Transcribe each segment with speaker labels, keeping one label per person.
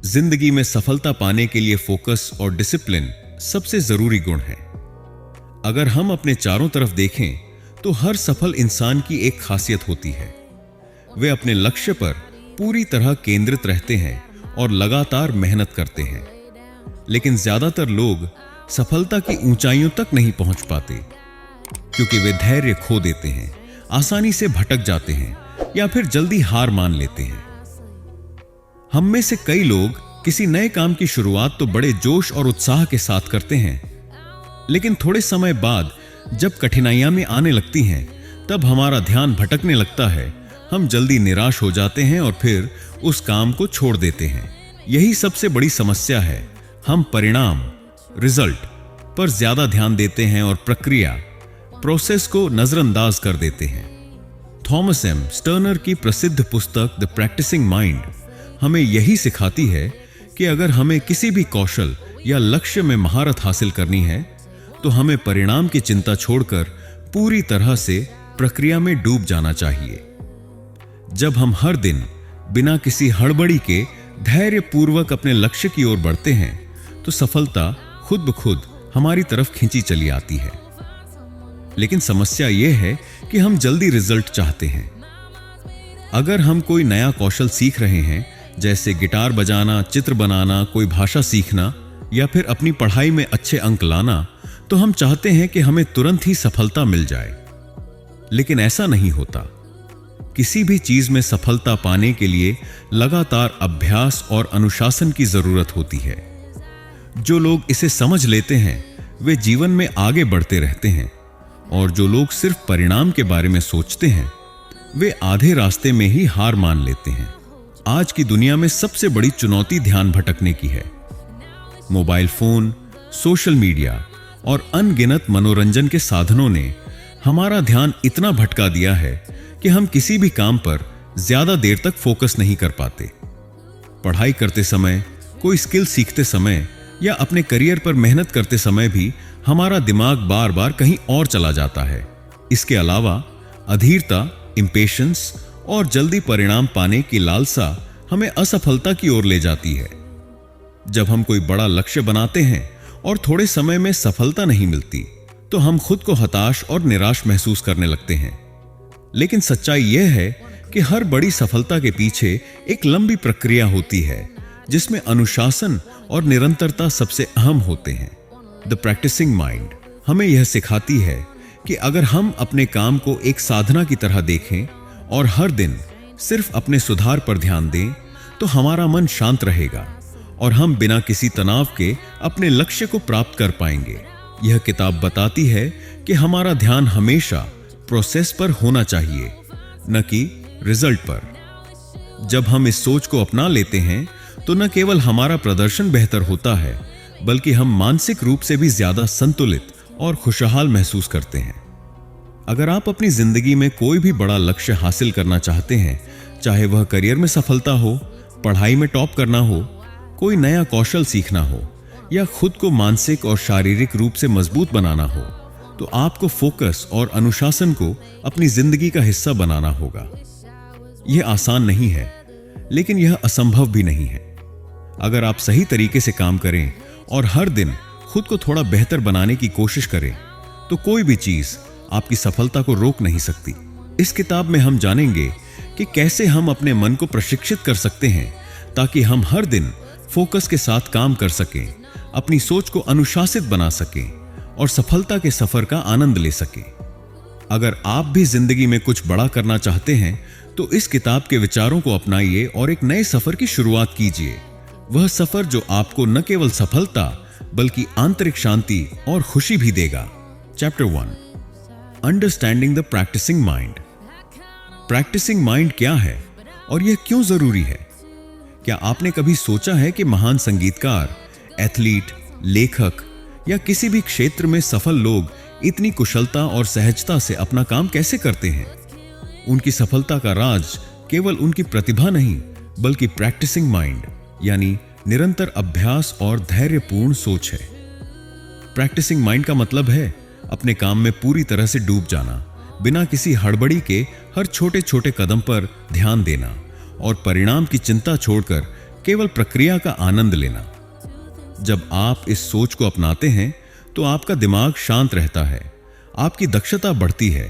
Speaker 1: जिंदगी में सफलता पाने के लिए फोकस और डिसिप्लिन सबसे जरूरी गुण है। अगर हम अपने चारों तरफ देखें तो हर सफल इंसान की एक खासियत होती है। वे अपने लक्ष्य पर पूरी तरह केंद्रित रहते हैं और लगातार मेहनत करते हैं। लेकिन ज्यादातर लोग सफलता की ऊंचाइयों तक नहीं पहुंच पाते क्योंकि वे धैर्य खो देते हैं, आसानी से भटक जाते हैं या फिर जल्दी हार मान लेते हैं। हम में से कई लोग किसी नए काम की शुरुआत तो बड़े जोश और उत्साह के साथ करते हैं, लेकिन थोड़े समय बाद जब कठिनाइयां में आने लगती हैं तब हमारा ध्यान भटकने लगता है। हम जल्दी निराश हो जाते हैं और फिर उस काम को छोड़ देते हैं। यही सबसे बड़ी समस्या है। हम परिणाम रिजल्ट पर ज्यादा ध्यान देते हैं और प्रक्रिया प्रोसेस को नजरअंदाज कर देते हैं। थॉमस एम स्टर्नर की प्रसिद्ध पुस्तक द प्रैक्टिसिंग माइंड हमें यही सिखाती है कि अगर हमें किसी भी कौशल या लक्ष्य में महारत हासिल करनी है तो हमें परिणाम की चिंता छोड़कर पूरी तरह से प्रक्रिया में डूब जाना चाहिए। जब हम हर दिन बिना किसी हड़बड़ी के धैर्यपूर्वक अपने लक्ष्य की ओर बढ़ते हैं तो सफलता खुद ब खुद हमारी तरफ खींची चली आती है। लेकिन समस्या यह है कि हम जल्दी रिजल्ट चाहते हैं। अगर हम कोई नया कौशल सीख रहे हैं, जैसे गिटार बजाना, चित्र बनाना, कोई भाषा सीखना या फिर अपनी पढ़ाई में अच्छे अंक लाना, तो हम चाहते हैं कि हमें तुरंत ही सफलता मिल जाए। लेकिन ऐसा नहीं होता। किसी भी चीज में सफलता पाने के लिए लगातार अभ्यास और अनुशासन की जरूरत होती है। जो लोग इसे समझ लेते हैं वे जीवन में आगे बढ़ते रहते हैं, और जो लोग सिर्फ परिणाम के बारे में सोचते हैं वे आधे रास्ते में ही हार मान लेते हैं। आज की दुनिया में सबसे बड़ी चुनौती ध्यान भटकने की है। मोबाइल फोन, सोशल मीडिया और अनगिनत मनोरंजन के साधनों ने हमारा ध्यान इतना भटका दिया है कि हम किसी भी काम पर ज्यादा देर तक फोकस नहीं कर पाते। पढ़ाई करते समय, कोई स्किल सीखते समय या अपने करियर पर मेहनत करते समय भी हमारा दिमाग बार बार कहीं और चला जाता है। इसके अलावा अधीरता, इंपेशेंस और जल्दी परिणाम पाने की लालसा हमें असफलता की ओर ले जाती है। जब हम कोई बड़ा लक्ष्य बनाते हैं और थोड़े समय में सफलता नहीं मिलती तो हम खुद को हताश और निराश महसूस करने लगते हैं। लेकिन सच्चाई यह है कि हर बड़ी सफलता के पीछे एक लंबी प्रक्रिया होती है जिसमें अनुशासन और निरंतरता सबसे अहम होते हैं। द प्रैक्टिसिंग माइंड हमें यह सिखाती है कि अगर हम अपने काम को एक साधना की तरह देखें और हर दिन सिर्फ अपने सुधार पर ध्यान दें तो हमारा मन शांत रहेगा और हम बिना किसी तनाव के अपने लक्ष्य को प्राप्त कर पाएंगे। यह किताब बताती है कि हमारा ध्यान हमेशा प्रोसेस पर होना चाहिए, न कि रिजल्ट पर। जब हम इस सोच को अपना लेते हैं तो न केवल हमारा प्रदर्शन बेहतर होता है बल्कि हम मानसिक रूप से भी ज्यादा संतुलित और खुशहाल महसूस करते हैं। अगर आप अपनी जिंदगी में कोई भी बड़ा लक्ष्य हासिल करना चाहते हैं, चाहे वह करियर में सफलता हो, पढ़ाई में टॉप करना हो, कोई नया कौशल सीखना हो या खुद को मानसिक और शारीरिक रूप से मजबूत बनाना हो, तो आपको फोकस और अनुशासन को अपनी जिंदगी का हिस्सा बनाना होगा। यह आसान नहीं है, लेकिन यह असंभव भी नहीं है। अगर आप सही तरीके से काम करें और हर दिन खुद को थोड़ा बेहतर बनाने की कोशिश करें, तो कोई भी चीज आपकी सफलता को रोक नहीं सकती। इस किताब में हम जानेंगे कि कैसे हम अपने मन को प्रशिक्षित कर सकते हैं ताकि हम हर दिन फोकस के साथ काम कर सकें, अपनी सोच को अनुशासित बना सकें और सफलता के सफर का आनंद ले सकें। अगर आप भी जिंदगी में कुछ बड़ा करना चाहते हैं तो इस किताब के विचारों को अपनाइए और एक नए सफर की शुरुआत कीजिए। वह सफर जो आपको न केवल सफलता बल्कि आंतरिक शांति और खुशी भी देगा। Chapter 1, understanding the practising mind. Practising mind क्या है और यह क्यों जरूरी है? क्या आपने कभी सोचा है कि महान संगीतकार, एथलीट, लेखक या किसी भी क्षेत्र में सफल लोग इतनी कुशलता और सहजता से अपना काम कैसे करते हैं? उनकी सफलता का राज केवल उनकी प्रतिभा नहीं बल्कि प्रैक्टिसिंग माइंड यानी निरंतर अभ्यास और धैर्यपूर्ण सोच है। प्रैक्टिसिंग माइंड का मतलब है अपने काम में पूरी तरह से डूब जाना, बिना किसी हड़बड़ी के हर छोटे छोटे कदम पर ध्यान देना और परिणाम की चिंता छोड़कर केवल प्रक्रिया का आनंद लेना। जब आप इस सोच को अपनाते हैं तो आपका दिमाग शांत रहता है, आपकी दक्षता बढ़ती है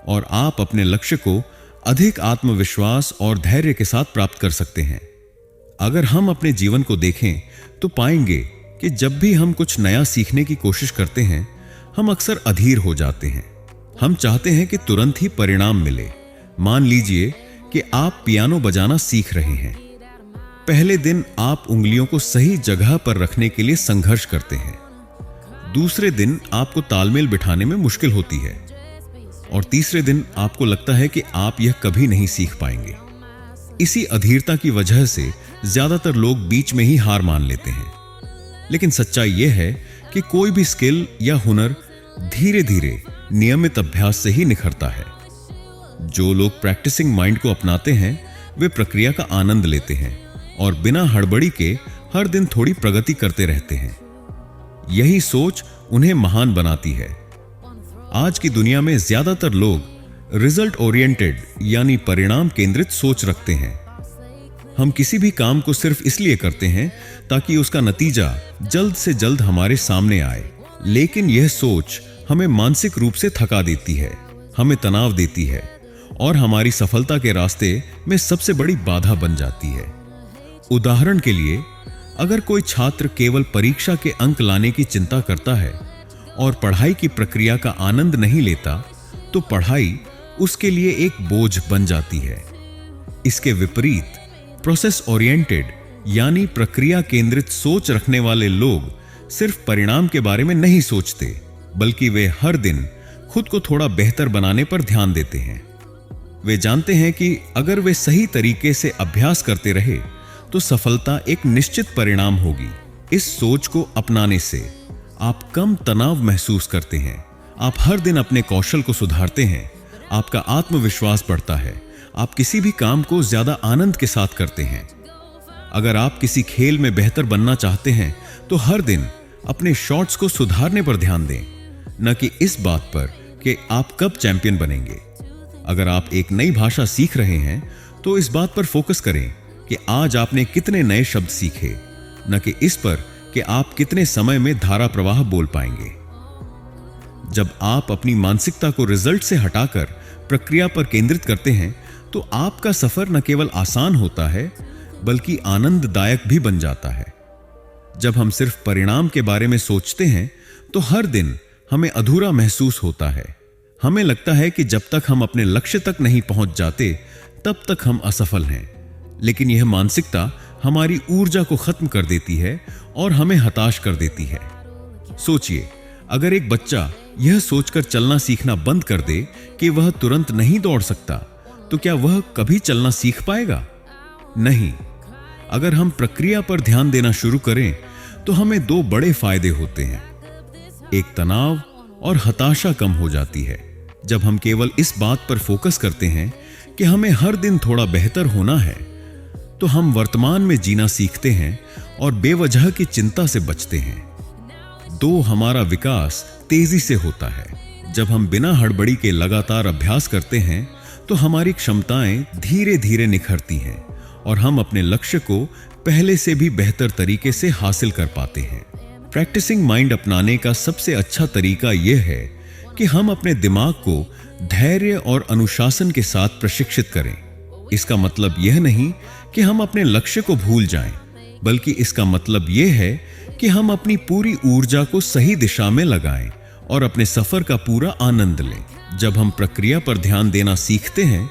Speaker 1: और आप अपने लक्ष्य को अधिक आत्मविश्वास और धैर्य के साथ प्राप्त कर सकते हैं। अगर हम अपने जीवन को देखें तो पाएंगे कि जब भी हम कुछ नया सीखने की कोशिश करते हैं, हम अक्सर अधीर हो जाते हैं। हम चाहते हैं कि तुरंत ही परिणाम मिले। मान लीजिए कि आप पियानो बजाना सीख रहे हैं। पहले दिन आप उंगलियों को सही जगह पर रखने के लिए संघर्ष करते हैं। दूसरे दिन आपको तालमेल बिठाने में मुश्किल होती है और तीसरे दिन आपको लगता है कि आप यह कभी नहीं सीख पाएंगे। इसी अधीरता की वजह से ज्यादातर लोग बीच में ही हार मान लेते हैं। लेकिन सच्चाई यह है कि कोई भी स्किल या हुनर धीरे धीरे नियमित अभ्यास से ही निखरता है। जो लोग प्रैक्टिसिंग माइंड को अपनाते हैं वे प्रक्रिया का आनंद लेते हैं और बिना हड़बड़ी के हर दिन थोड़ी प्रगति करते रहते हैं। यही सोच उन्हें महान बनाती है। आज की दुनिया में ज्यादातर लोग रिजल्ट ओरिएंटेड यानी परिणाम केंद्रित सोच रखते हैं। हम किसी भी काम को सिर्फ इसलिए करते हैं ताकि उसका नतीजा जल्द से जल्द हमारे सामने आए। लेकिन यह सोच हमें मानसिक रूप से थका देती है, हमें तनाव देती है और हमारी सफलता के रास्ते में सबसे बड़ी बाधा बन जाती है। उदाहरण के लिए, अगर कोई छात्र केवल परीक्षा के अंक लाने की चिंता करता है और पढ़ाई की प्रक्रिया का आनंद नहीं लेता, तो पढ़ाई उसके लिए एक बोझ बन जाती है। इसके विपरीत प्रोसेस ओरिएंटेड यानी प्रक्रिया केंद्रित सोच रखने वाले लोग सिर्फ परिणाम के बारे में नहीं सोचते, बल्कि वे हर दिन खुद को थोड़ा बेहतर बनाने पर ध्यान देते हैं। वे जानते हैं कि अगर वे सही तरीके से अभ्यास करते रहे तो सफलता एक निश्चित परिणाम होगी। इस सोच को अपनाने से आप कम तनाव महसूस करते हैं, आप हर दिन अपने कौशल को सुधारते हैं, आपका आत्मविश्वास बढ़ता है, आप किसी भी काम को ज्यादा आनंद के साथ करते हैं। अगर आप किसी खेल में बेहतर बनना चाहते हैं तो हर दिन अपने शॉट्स को सुधारने पर ध्यान दें, न कि इस बात पर कि आप कब चैंपियन बनेंगे। अगर आप एक नई भाषा सीख रहे हैं तो इस बात पर फोकस करें कि आज आपने कितने नए शब्द सीखे, न कि इस पर कि आप कितने समय में धारा प्रवाह बोल पाएंगे। जब आप अपनी मानसिकता को रिजल्ट से हटाकर प्रक्रिया पर केंद्रित करते हैं तो आपका सफर न केवल आसान होता है बल्कि आनंददायक भी बन जाता है। जब हम सिर्फ परिणाम के बारे में सोचते हैं तो हर दिन हमें अधूरा महसूस होता है। हमें लगता है कि जब तक हम अपने लक्ष्य तक नहीं पहुंच जाते तब तक हम असफल हैं। लेकिन यह मानसिकता हमारी ऊर्जा को खत्म कर देती है और हमें हताश कर देती है। सोचिए, अगर एक बच्चा यह सोचकर चलना सीखना बंद कर दे कि वह तुरंत नहीं दौड़ सकता, तो क्या वह कभी चलना सीख पाएगा? नहीं। अगर हम प्रक्रिया पर ध्यान देना शुरू करें तो हमें दो बड़े फायदे होते हैं। एक, तनाव और हताशा कम हो जाती है। जब हम केवल इस बात पर फोकस करते हैं कि हमें हर दिन थोड़ा बेहतर होना है, तो हम वर्तमान में जीना सीखते हैं और बेवजह की चिंता से बचते हैं। दो, हमारा विकास तेजी से होता है। जब हम बिना हड़बड़ी के लगातार अभ्यास करते हैं तो हमारी क्षमताएं धीरे धीरे निखरती हैं और हम अपने लक्ष्य को पहले से भी बेहतर तरीके से हासिल कर पाते हैं। प्रैक्टिसिंग माइंड अपनाने का सबसे अच्छा तरीका यह है कि हम अपने दिमाग को धैर्य और अनुशासन के साथ प्रशिक्षित करें। इसका मतलब यह नहीं कि हम अपने लक्ष्य को भूल जाएं, बल्कि इसका मतलब यह है कि हम अपनी पूरी ऊर्जा को सही दिशा में लगाएं और अपने सफर का पूरा आनंद लें। जब हम प्रक्रिया पर ध्यान देना सीखते हैं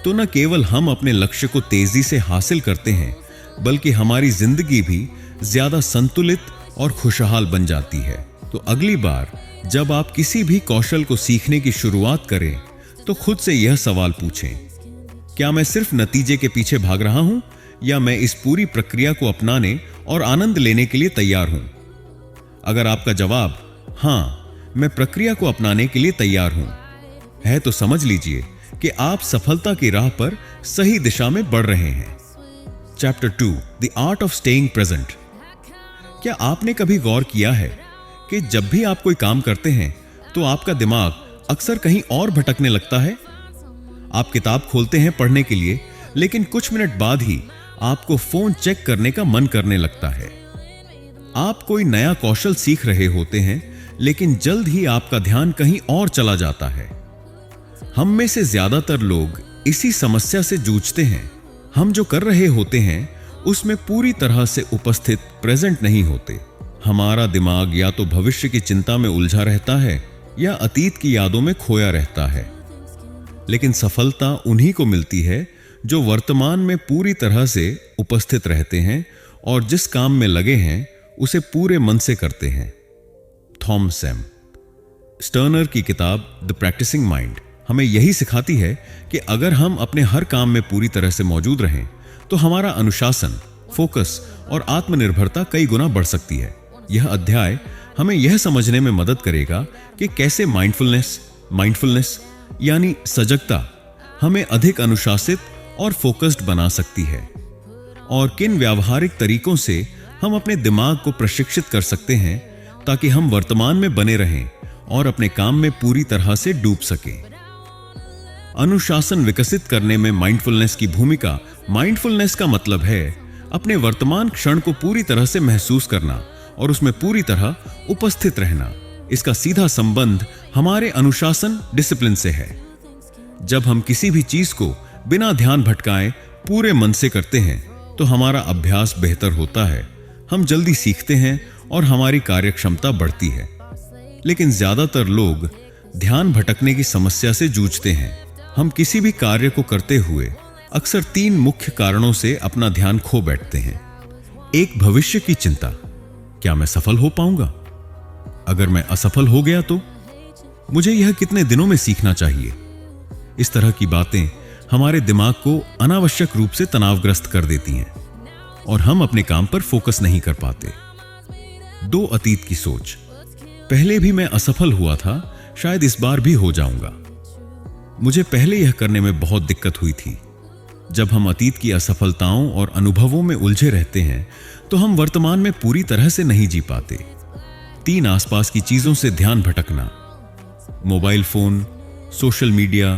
Speaker 1: तो न केवल हम अपने लक्ष्य को तेजी से हासिल करते हैं, बल्कि हमारी जिंदगी भी ज्यादा संतुलित और खुशहाल बन जाती है। तो अगली बार जब आप किसी भी कौशल को सीखने की शुरुआत करें तो खुद से यह सवाल पूछें, क्या मैं सिर्फ नतीजे के पीछे भाग रहा हूं या मैं इस पूरी प्रक्रिया को अपनाने और आनंद लेने के लिए तैयार हूं? अगर आपका जवाब हां, मैं प्रक्रिया को अपनाने के लिए तैयार हूं है, तो समझ लीजिए कि आप सफलता की राह पर सही दिशा में बढ़ रहे हैं। Chapter 2, the art of staying present. क्या आपने कभी गौर किया है कि जब भी आप कोई काम करते हैं तो आपका दिमाग अक्सर कहीं और भटकने लगता है? आप किताब खोलते हैं पढ़ने के लिए, लेकिन कुछ मिनट बाद ही आपको फोन चेक करने का मन करने लगता है। आप कोई नया कौशल सीख रहे होते हैं, लेकिन जल्द ही आपका ध्यान कहीं और चला जाता है। हम में से ज्यादातर लोग इसी समस्या से जूझते हैं। हम जो कर रहे होते हैं उसमें पूरी तरह से उपस्थित, प्रेजेंट नहीं होते। हमारा दिमाग या तो भविष्य की चिंता में उलझा रहता है या अतीत की यादों में खोया रहता है। लेकिन सफलता उन्हीं को मिलती है जो वर्तमान में पूरी तरह से उपस्थित रहते हैं और जिस काम में लगे हैं उसे पूरे मन से करते हैं। थॉमस सैम स्टर्नर की किताब द प्रैक्टिसिंग माइंड हमें यही सिखाती है कि अगर हम अपने हर काम में पूरी तरह से मौजूद रहें तो हमारा अनुशासन, फोकस और आत्मनिर्भरता कई गुना बढ़ सकती है। यह अध्याय हमें यह समझने में मदद करेगा कि कैसे माइंडफुलनेस यानी सजगता हमें अधिक अनुशासित और फोकस्ड बना सकती है, और किन व्यावहारिक तरीकों से हम अपने दिमाग को प्रशिक्षित कर सकते हैं ताकि हम वर्तमान में बने रहें और अपने काम में पूरी तरह से डूब सकें। अनुशासन विकसित करने में माइंडफुलनेस की भूमिका। माइंडफुलनेस का मतलब है अपने वर्तमान क्षण को पूरी तरह से महसूस करना और उसमें पूरी तरह उपस्थित रहना। इसका सीधा संबंध हमारे अनुशासन, डिसिप्लिन से है। जब हम किसी भी चीज को बिना ध्यान भटकाए पूरे मन से करते हैं तो हमारा अभ्यास बेहतर होता है, हम जल्दी सीखते हैं और हमारी कार्यक्षमता बढ़ती है। लेकिन ज्यादातर लोग ध्यान भटकने की समस्या से जूझते हैं। हम किसी भी कार्य को करते हुए अक्सर 3 मुख्य कारणों से अपना ध्यान खो बैठते हैं। एक, भविष्य की चिंता, क्या मैं सफल हो पाऊंगा? अगर मैं असफल हो गया तो मुझे यह कितने दिनों में सीखना चाहिए? इस तरह की बातें हमारे दिमाग को अनावश्यक रूप से तनावग्रस्त कर देती हैं और हम अपने काम पर फोकस नहीं कर पाते। 2, अतीत की सोच, पहले भी मैं असफल हुआ था, शायद इस बार भी हो जाऊंगा। मुझे पहले यह करने में बहुत दिक्कत हुई थी। जब हम अतीत की असफलताओं और अनुभवों में उलझे रहते हैं तो हम वर्तमान में पूरी तरह से नहीं जी पाते। 3, आसपास की चीजों से ध्यान भटकना, mobile phone, social media,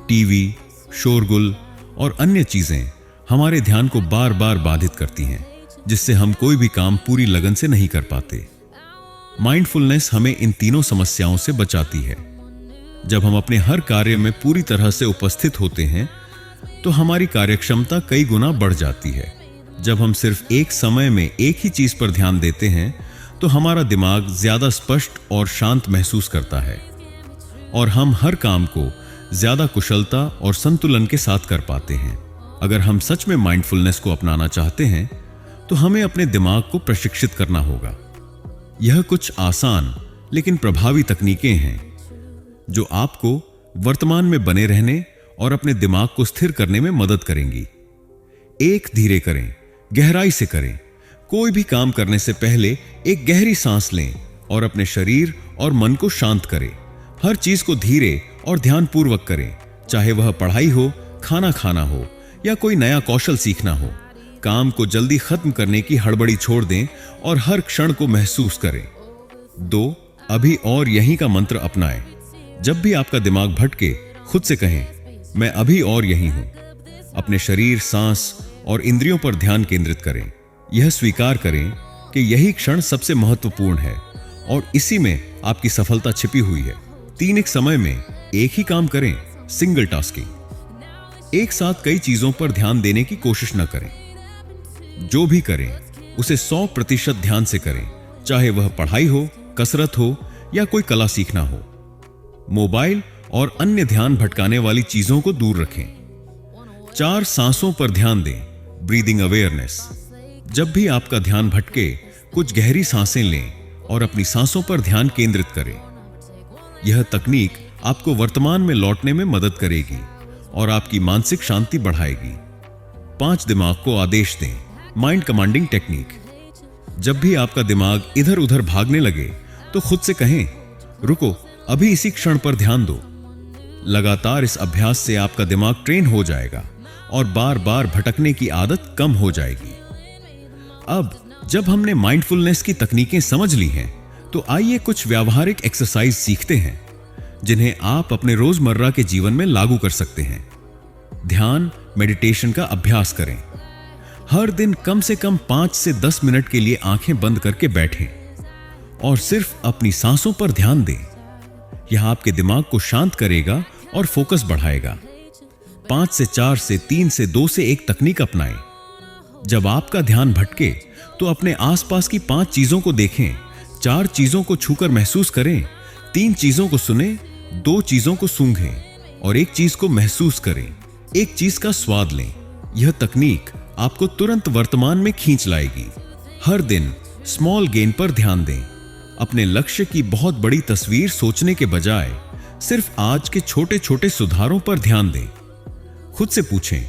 Speaker 1: TV, शोरगुल और अन्य चीजें हमारे ध्यान को बार बार बाधित करती हैं, जिससे हम कोई भी काम पूरी लगन से नहीं कर पाते। माइंडफुलनेस हमें इन तीनों समस्याओं से बचाती है। जब हम अपने हर कार्य में पूरी तरह से उपस्थित होते हैं तो हमारी कार्यक्षमता कई गुना बढ़ जाती है। जब हम सिर्फ एक समय में एक ही चीज पर ध्यान देते हैं तो हमारा दिमाग ज्यादा स्पष्ट और शांत महसूस करता है और हम हर काम को ज्यादा कुशलता और संतुलन के साथ कर पाते हैं। अगर हम सच में माइंडफुलनेस को अपनाना चाहते हैं तो हमें अपने दिमाग को प्रशिक्षित करना होगा। यह कुछ आसान लेकिन प्रभावी तकनीकें हैं जो आपको वर्तमान में बने रहने और अपने दिमाग को स्थिर करने में मदद करेंगी। 1, धीरे करें, गहराई से करें। कोई भी काम करने से पहले एक गहरी सांस लें और अपने शरीर और मन को शांत करें। हर चीज को धीरे और ध्यानपूर्वक करें, चाहे वह पढ़ाई हो, खाना खाना हो या कोई नया कौशल सीखना हो। काम को जल्दी खत्म करने की हड़बड़ी छोड़ दें और हर क्षण को महसूस करें। 2, अभी और यहीं का मंत्र अपनाएं। जब भी आपका दिमाग भटके, खुद से कहें, मैं अभी और यहीं हूं। अपने शरीर, सांस और इंद्रियों पर ध्यान केंद्रित करें। यह स्वीकार करें कि यही क्षण सबसे महत्वपूर्ण है और इसी में आपकी सफलता छिपी हुई है। 3, एक समय में एक ही काम करें, सिंगल टास्किंग। एक साथ कई चीजों पर ध्यान देने की कोशिश न करें। जो भी करें उसे 100% ध्यान से करें, चाहे वह पढ़ाई हो, कसरत हो या कोई कला सीखना हो। मोबाइल और अन्य ध्यान भटकाने वाली चीजों को दूर रखें। 4, सांसों पर ध्यान दें, ब्रीदिंग अवेयरनेस। जब भी आपका ध्यान भटके, कुछ गहरी सांसें लें और अपनी सांसों पर ध्यान केंद्रित करें। यह तकनीक आपको वर्तमान में लौटने में मदद करेगी और आपकी मानसिक शांति बढ़ाएगी। 5, दिमाग को आदेश दें, माइंड कमांडिंग टेक्निक। जब भी आपका दिमाग इधर उधर भागने लगे तो खुद से कहें, रुको, अभी इसी क्षण पर ध्यान दो। लगातार इस अभ्यास से आपका दिमाग ट्रेन हो जाएगा और बार बार भटकने की आदत कम हो जाएगी। अब जब हमने माइंडफुलनेस की तकनीकें समझ ली हैं तो आइए कुछ व्यावहारिक एक्सरसाइज सीखते हैं जिन्हें आप अपने रोजमर्रा के जीवन में लागू कर सकते हैं। ध्यान, मेडिटेशन का अभ्यास करें। हर दिन कम से कम 5 से 10 मिनट के लिए आंखें बंद करके बैठें और सिर्फ अपनी सांसों पर ध्यान दें। यह आपके दिमाग को शांत करेगा और फोकस बढ़ाएगा। 5 से 4 से 3 से 2 से 1 तकनीक अपनाएं। जब आपका ध्यान भटके तो अपने आसपास की 5 चीजों को देखें, 4 चीजों को छूकर महसूस करें, 3 चीजों को सुनें, 2 चीजों को सूंघें और 1 चीज को महसूस करें। एक चीज का स्वाद लें। यह तकनीक आपको तुरंत वर्तमान में खींच लाएगी। हर दिन स्मॉल गेन पर ध्यान दें। अपने लक्ष्य की बहुत बड़ी तस्वीर सोचने के बजाय सिर्फ आज के छोटे छोटे सुधारों पर ध्यान दें। खुद से पूछें,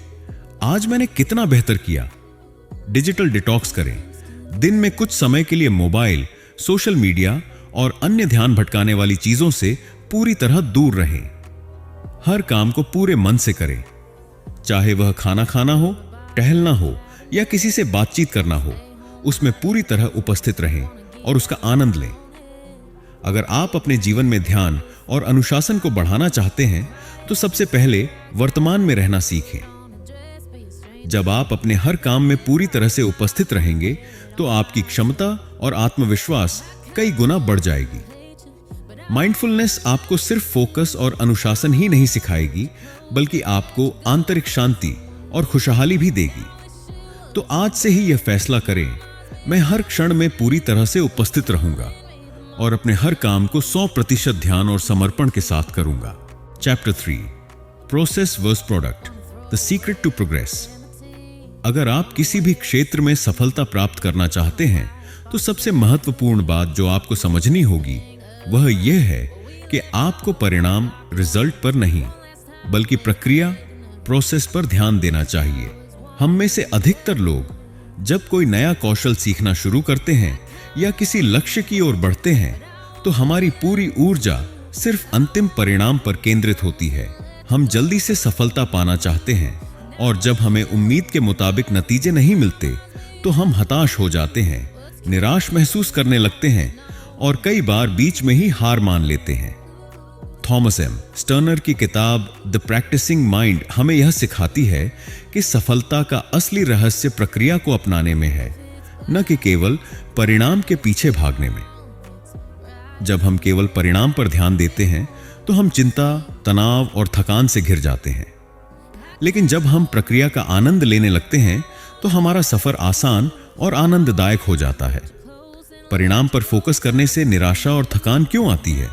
Speaker 1: आज मैंने कितना बेहतर किया। डिजिटल डिटॉक्स करें। दिन में कुछ समय के लिए मोबाइल, सोशल मीडिया और अन्य ध्यान भटकाने वाली चीजों से पूरी तरह दूर रहें। हर काम को पूरे मन से करें, चाहे वह खाना खाना हो, टहलना हो या किसी से बातचीत करना हो। उसमें पूरी तरह उपस्थित रहें और उसका आनंद लें। अगर आप अपने जीवन में ध्यान और अनुशासन को बढ़ाना चाहते हैं तो सबसे पहले वर्तमान में रहना सीखें। जब आप अपने हर काम में पूरी तरह से उपस्थित रहेंगे तो आपकी क्षमता और आत्मविश्वास कई गुना बढ़ जाएगी। माइंडफुलनेस आपको सिर्फ फोकस और अनुशासन ही नहीं सिखाएगी, बल्कि आपको आंतरिक शांति और खुशहाली भी देगी। तो आज से ही यह फैसला करें, मैं हर क्षण में पूरी तरह से उपस्थित रहूंगा और अपने हर काम को 100% ध्यान और समर्पण के साथ करूंगा। Chapter 3, process versus product, the secret to progress. अगर आप किसी भी क्षेत्र में सफलता प्राप्त करना चाहते हैं तो सबसे महत्वपूर्ण बात जो आपको समझनी होगी वह यह है कि आपको परिणाम, रिजल्ट पर नहीं बल्कि प्रक्रिया, प्रोसेस पर ध्यान देना चाहिए। हम में से अधिकतर लोग जब कोई नया कौशल सीखना शुरू करते हैं या किसी लक्ष्य की ओर बढ़ते हैं तो हमारी पूरी ऊर्जा सिर्फ अंतिम परिणाम पर केंद्रित होती है। हम जल्दी से सफलता पाना चाहते हैं और जब हमें उम्मीद के मुताबिक नतीजे नहीं मिलते तो हम हताश हो जाते हैं, निराश महसूस करने लगते हैं और कई बार बीच में ही हार मान लेते हैं। थॉमस एम स्टर्नर की किताब द प्रैक्टिसिंग माइंड हमें यह सिखाती है कि सफलता का असली रहस्य प्रक्रिया को अपनाने में है, न कि केवल परिणाम के पीछे भागने में। जब हम केवल परिणाम पर ध्यान देते हैं तो हम चिंता, तनाव और थकान से घिर जाते हैं। लेकिन जब हम प्रक्रिया का आनंद लेने लगते हैं तो हमारा सफर आसान और आनंददायक हो जाता है। परिणाम पर फोकस करने से निराशा और थकान क्यों आती है?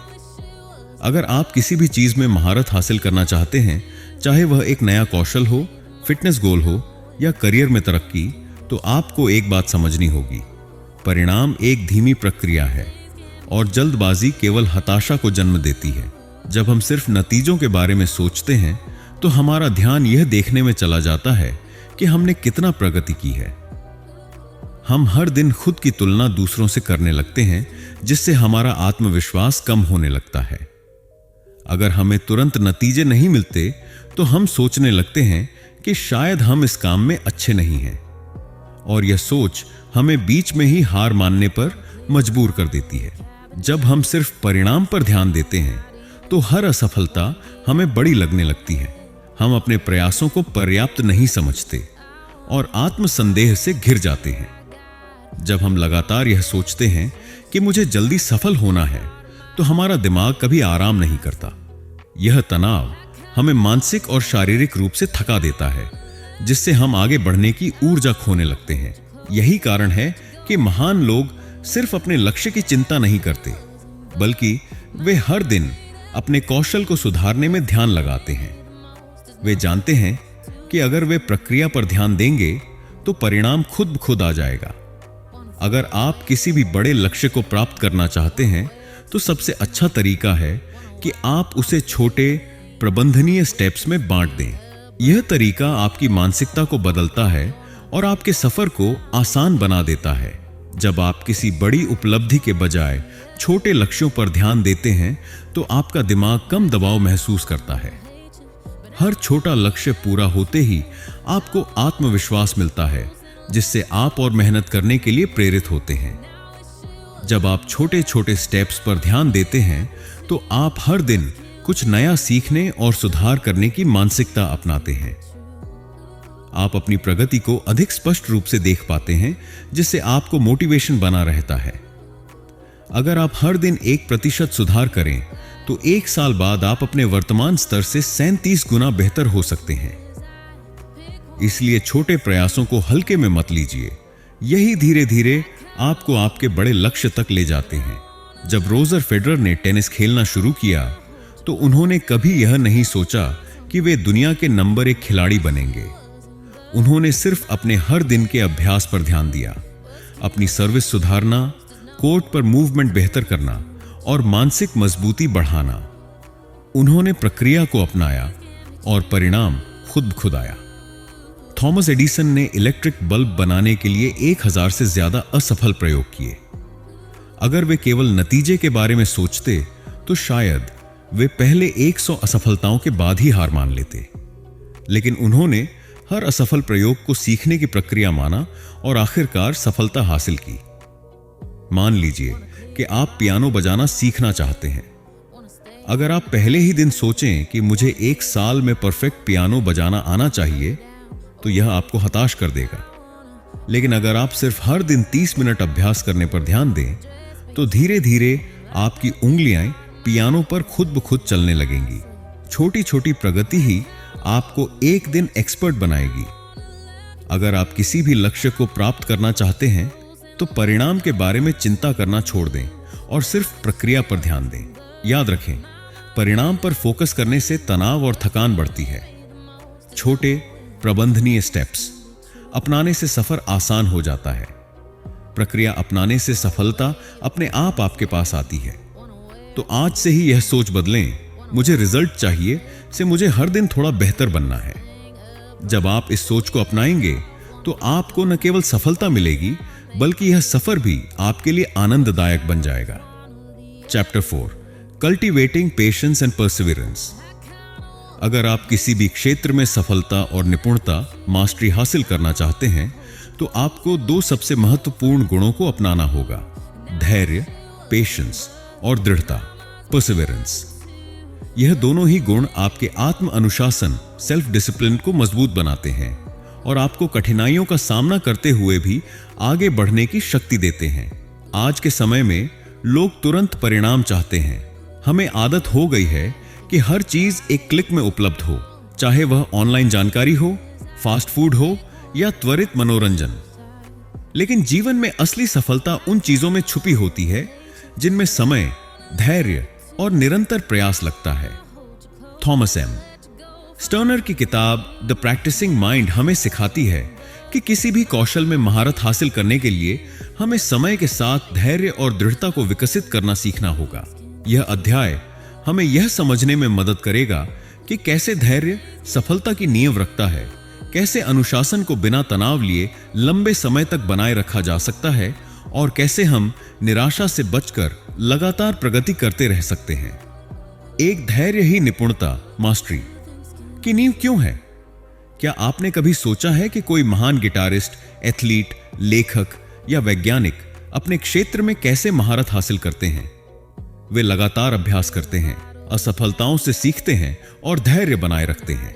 Speaker 1: अगर आप किसी भी चीज में महारत हासिल करना चाहते हैं, चाहे वह एक नया कौशल हो, फिटनेस गोल हो या करियर में तरक्की, तो आपको एक बात समझनी होगी, परिणाम एक धीमी प्रक्रिया है और जल्दबाजी केवल हताशा को जन्म देती है। जब हम सिर्फ नतीजों के बारे में सोचते हैं तो हमारा ध्यान यह देखने में चला जाता है कि हमने कितना प्रगति की है। हम हर दिन खुद की तुलना दूसरों से करने लगते हैं, जिससे हमारा आत्मविश्वास कम होने लगता है। अगर हमें तुरंत नतीजे नहीं मिलते तो हम सोचने लगते हैं कि शायद हम इस काम में अच्छे नहीं हैं, और यह सोच हमें बीच में ही हार मानने पर मजबूर कर देती है। जब हम सिर्फ परिणाम पर ध्यान देते हैं तो हर असफलता हमें बड़ी लगने लगती है। हम अपने प्रयासों को पर्याप्त नहीं समझते और आत्मसंदेह से घिर जाते हैं। जब हम लगातार यह सोचते हैं कि मुझे जल्दी सफल होना है तो हमारा दिमाग कभी आराम नहीं करता। यह तनाव हमें मानसिक और शारीरिक रूप से थका देता है, जिससे हम आगे बढ़ने की ऊर्जा खोने लगते हैं। यही कारण है कि महान लोग सिर्फ अपने लक्ष्य की चिंता नहीं करते, बल्कि वे हर दिन अपने कौशल को सुधारने में ध्यान लगाते हैं। वे जानते हैं कि अगर वे प्रक्रिया पर ध्यान देंगे तो परिणाम खुद ब खुद आ जाएगा। अगर आप किसी भी बड़े लक्ष्य को प्राप्त करना चाहते हैं तो सबसे अच्छा तरीका है कि आप उसे छोटे, प्रबंधनीय स्टेप्स में बांट दें। यह तरीका आपकी मानसिकता को बदलता है और आपके सफर को आसान बना देता है। जब आप किसी बड़ी उपलब्धि के बजाय छोटे लक्ष्यों पर ध्यान देते हैं तो आपका दिमाग कम दबाव महसूस करता है। हर छोटा लक्ष्य पूरा होते ही आपको आत्मविश्वास मिलता है, जिससे आप और मेहनत करने के लिए प्रेरित होते हैं। जब आप छोटे छोटे स्टेप्स पर ध्यान देते हैं तो आप हर दिन कुछ नया सीखने और सुधार करने की मानसिकता अपनाते हैं। आप अपनी प्रगति को अधिक स्पष्ट रूप से देख पाते हैं, जिससे आपको मोटिवेशन बना रहता है। अगर आप हर दिन 1% सुधार करें तो 1 साल बाद आप अपने वर्तमान स्तर से 37 गुना बेहतर हो सकते हैं। इसलिए छोटे प्रयासों को हल्के में मत लीजिए, यही धीरे धीरे आपको आपके बड़े लक्ष्य तक ले जाते हैं। जब रोजर फेडरर ने टेनिस खेलना शुरू किया तो उन्होंने कभी यह नहीं सोचा कि वे दुनिया के नंबर 1 खिलाड़ी बनेंगे। उन्होंने सिर्फ अपने हर दिन के अभ्यास पर ध्यान दिया, अपनी सर्विस सुधारना, कोर्ट पर मूवमेंट बेहतर करना और मानसिक मजबूती बढ़ाना। उन्होंने प्रक्रिया को अपनाया और परिणाम खुद आया। थॉमस एडिसन ने इलेक्ट्रिक बल्ब बनाने के लिए 1000 से ज्यादा असफल प्रयोग किए। अगर वे केवल नतीजे के बारे में सोचते तो शायद वे पहले 100 असफलताओं के बाद ही हार मान लेते। लेकिन उन्होंने हर असफल प्रयोग को सीखने की प्रक्रिया माना और आखिरकार सफलता हासिल की। मान लीजिए कि आप पियानो बजाना सीखना चाहते हैं। अगर आप पहले ही दिन सोचें कि मुझे 1 साल में परफेक्ट पियानो बजाना आना चाहिए, तो यह आपको हताश कर देगा। लेकिन अगर आप सिर्फ हर दिन 30 मिनट अभ्यास करने पर ध्यान दें, तो धीरे धीरे आपकी उंगलियां पियानो पर खुद ब खुद चलने लगेंगी। छोटी छोटी प्रगति ही आपको एक दिन एक्सपर्ट बनाएगी। अगर आप किसी भी लक्ष्य को प्राप्त करना चाहते हैं तो परिणाम के बारे में चिंता करना छोड़ दें और सिर्फ प्रक्रिया पर ध्यान दें। याद रखें, परिणाम पर फोकस करने से तनाव और थकान बढ़ती है। छोटे प्रबंधनीय स्टेप्स अपनाने से सफर आसान हो जाता है। प्रक्रिया अपनाने से सफलता अपने आप आपके पास आती है। तो आज से ही यह सोच बदलें, मुझे रिजल्ट चाहिए से मुझे हर दिन थोड़ा बेहतर बनना है। जब आप इस सोच को अपनाएंगे तो आपको न केवल सफलता मिलेगी, बल्कि यह सफर भी आपके लिए आनंददायक बन जाएगा। Chapter 4, cultivating patience and Perseverance. अगर आप किसी भी क्षेत्र में सफलता और निपुणता मास्टरी हासिल करना चाहते हैं तो आपको 2 सबसे महत्वपूर्ण गुणों को अपनाना होगा: धैर्य, पेशेंस, और दृढ़ता, परसिवियरेंस। यह दोनों ही गुण आपके आत्म अनुशासन, सेल्फ डिसिप्लिन को मजबूत बनाते हैं और आपको कठिनाइयों का सामना करते हुए भी आगे बढ़ने की शक्ति देते हैं। आज के समय में लोग तुरंत परिणाम चाहते हैं। हमें आदत हो गई है कि हर चीज एक क्लिक में उपलब्ध हो, चाहे वह ऑनलाइन जानकारी हो, फास्ट फूड हो या त्वरित मनोरंजन। लेकिन जीवन में असली सफलता उन चीजों में छुपी होती है जिनमें समय, धैर्य और निरंतर प्रयास लगता है। थॉमस एम स्टर्नर की किताब द प्रैक्टिसिंग माइंड हमें सिखाती है कि किसी भी कौशल में महारत हासिल करने के लिए हमें समय के साथ धैर्य और दृढ़ता को विकसित करना सीखना होगा। यह अध्याय हमें यह समझने में मदद करेगा कि कैसे धैर्य सफलता की नींव रखता है, कैसे अनुशासन को बिना तनाव लिए लंबे समय तक बनाए रखा जा सकता है और कैसे हम निराशा से बचकर लगातार प्रगति करते रह सकते हैं। एक धैर्य ही निपुणता, मास्टरी की नींव क्यों है? क्या आपने कभी सोचा है कि कोई महान गिटारिस्ट, एथलीट, लेखक या वैज्ञानिक अपने क्षेत्र में कैसे महारत हासिल करते हैं? वे लगातार अभ्यास करते हैं, असफलताओं से सीखते हैं और धैर्य बनाए रखते हैं।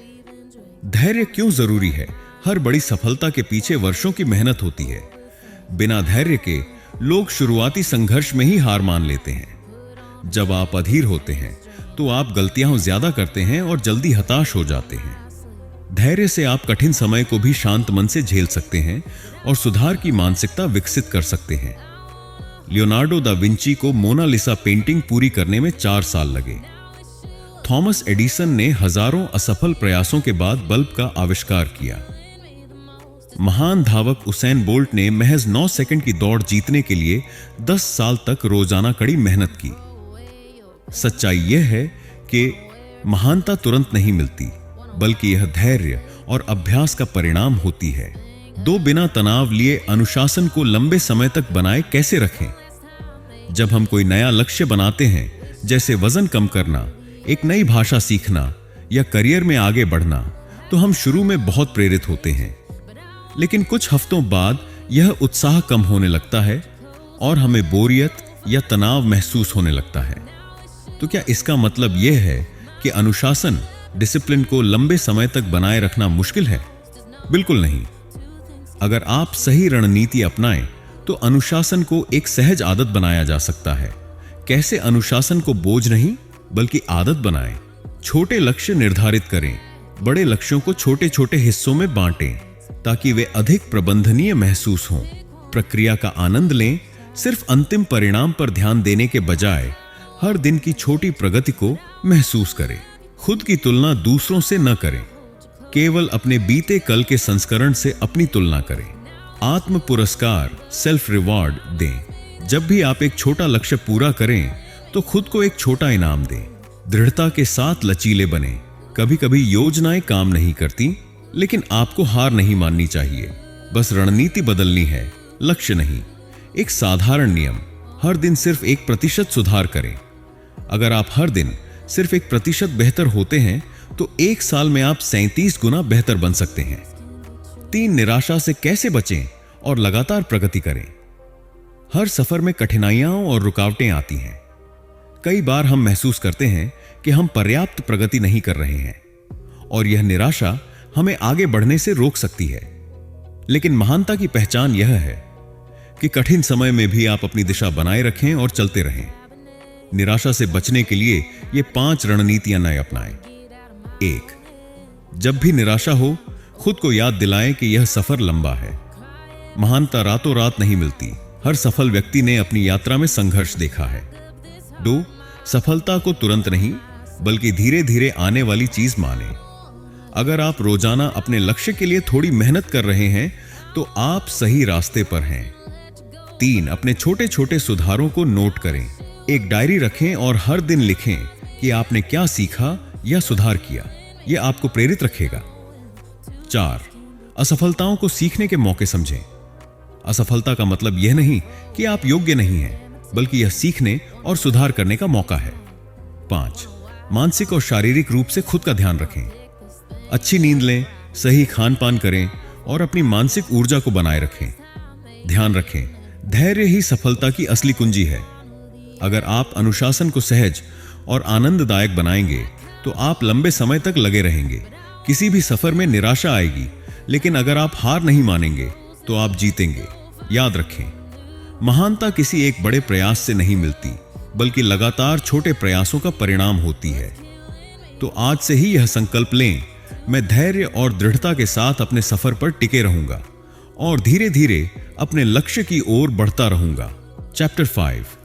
Speaker 1: धैर्य क्यों जरूरी है? हर बड़ी सफलता के पीछे वर्षों की मेहनत होती है। बिना धैर्य के लोग शुरुआती संघर्ष में ही हार मान लेते हैं। जब आप अधीर होते हैं तो आप गलतियां ज्यादा करते हैं और जल्दी हताश हो जाते हैं। धैर्य से आप कठिन समय को भी शांत मन से झेल सकते हैं और सुधार की मानसिकता विकसित कर सकते हैं। लियोनार्डो दा विंची को मोनालिसा पेंटिंग पूरी करने में 4 साल लगे। थॉमस एडिसन ने हजारों असफल प्रयासों के बाद बल्ब का आविष्कार किया। महान धावक उसेन बोल्ट ने महज 9 सेकंड की दौड़ जीतने के लिए 10 साल तक रोजाना कड़ी मेहनत की। सच्चाई यह है कि महानता तुरंत नहीं मिलती, बल्कि यह धैर्य और अभ्यास का परिणाम होती है। बिना तनाव लिए अनुशासन को लंबे समय तक बनाए कैसे रखें? जब हम कोई नया लक्ष्य बनाते हैं, जैसे वजन कम करना, एक नई भाषा सीखना या करियर में आगे बढ़ना, तो हम शुरू में बहुत प्रेरित होते हैं। लेकिन कुछ हफ्तों बाद यह उत्साह कम होने लगता है और हमें बोरियत या तनाव महसूस होने लगता है। तो क्या इसका मतलब यह है कि अनुशासन, डिसिप्लिन को लंबे समय तक बनाए रखना मुश्किल है? बिल्कुल नहीं। अगर आप सही रणनीति अपनाएं तो अनुशासन को एक सहज आदत बनाया जा सकता है। कैसे अनुशासन को बोझ नहीं बल्कि आदत बनाएं। छोटे लक्ष्य निर्धारित करें, बड़े लक्ष्यों को छोटे छोटे हिस्सों में बांटें ताकि वे अधिक प्रबंधनीय महसूस हों। प्रक्रिया का आनंद लें, सिर्फ अंतिम परिणाम पर ध्यान देने के बजाय हर दिन की छोटी प्रगति को महसूस करें। खुद की तुलना दूसरों से न करें, केवल अपने बीते कल के संस्करण से अपनी तुलना करें। आत्म पुरस्कार, सेल्फ रिवॉर्ड दें। जब भी आप एक छोटा लक्ष्य पूरा करें तो खुद को एक छोटा इनाम दें। दृढ़ता के साथ लचीले बनें। कभी कभी योजनाएं काम नहीं करती, लेकिन आपको हार नहीं माननी चाहिए। बस रणनीति बदलनी है, लक्ष्य नहीं। एक साधारण नियम, हर दिन सिर्फ 1% सुधार करें। अगर आप हर दिन सिर्फ 1% बेहतर होते हैं तो 1 साल में आप 37 गुना बेहतर बन सकते हैं। 3, निराशा से कैसे बचें और लगातार प्रगति करें। हर सफर में कठिनाइयां और रुकावटें आती हैं। कई बार हम महसूस करते हैं कि हम पर्याप्त प्रगति नहीं कर रहे हैं और यह निराशा हमें आगे बढ़ने से रोक सकती है। लेकिन महानता की पहचान यह है कि कठिन समय में भी आप अपनी दिशा बनाए रखें और चलते रहें। निराशा से बचने के लिए ये 5 रणनीतियां नए अपनाएं। 1, जब भी निराशा हो खुद को याद दिलाएं कि यह सफर लंबा है। महानता रातों रात नहीं मिलती। हर सफल व्यक्ति ने अपनी यात्रा में संघर्ष देखा है। 2, सफलता को तुरंत नहीं बल्कि धीरे धीरे आने वाली चीज माने। अगर आप रोजाना अपने लक्ष्य के लिए थोड़ी मेहनत कर रहे हैं तो आप सही रास्ते पर हैं। 3, अपने छोटे छोटे सुधारों को नोट करें। एक डायरी रखें और हर दिन लिखें कि आपने क्या सीखा या सुधार किया। यह आपको प्रेरित रखेगा। 4, असफलताओं को सीखने के मौके समझें। असफलता का मतलब यह नहीं कि आप योग्य नहीं हैं, बल्कि यह सीखने और सुधार करने का मौका है। 5, मानसिक और शारीरिक रूप से खुद का ध्यान रखें। अच्छी नींद लें, सही खान पान करें और अपनी मानसिक ऊर्जा को बनाए रखें। ध्यान रखें, धैर्य ही सफलता की असली कुंजी है। अगर आप अनुशासन को सहज और आनंददायक बनाएंगे तो आप लंबे समय तक लगे रहेंगे। किसी भी सफर में निराशा आएगी, लेकिन अगर आप हार नहीं मानेंगे तो आप जीतेंगे। याद रखें, महानता किसी एक बड़े प्रयास से नहीं मिलती, बल्कि लगातार छोटे प्रयासों का परिणाम होती है। तो आज से ही यह संकल्प लें, मैं धैर्य और दृढ़ता के साथ अपने सफर पर टिके रहूंगा और धीरे धीरे अपने लक्ष्य की ओर बढ़ता रहूंगा। Chapter 5,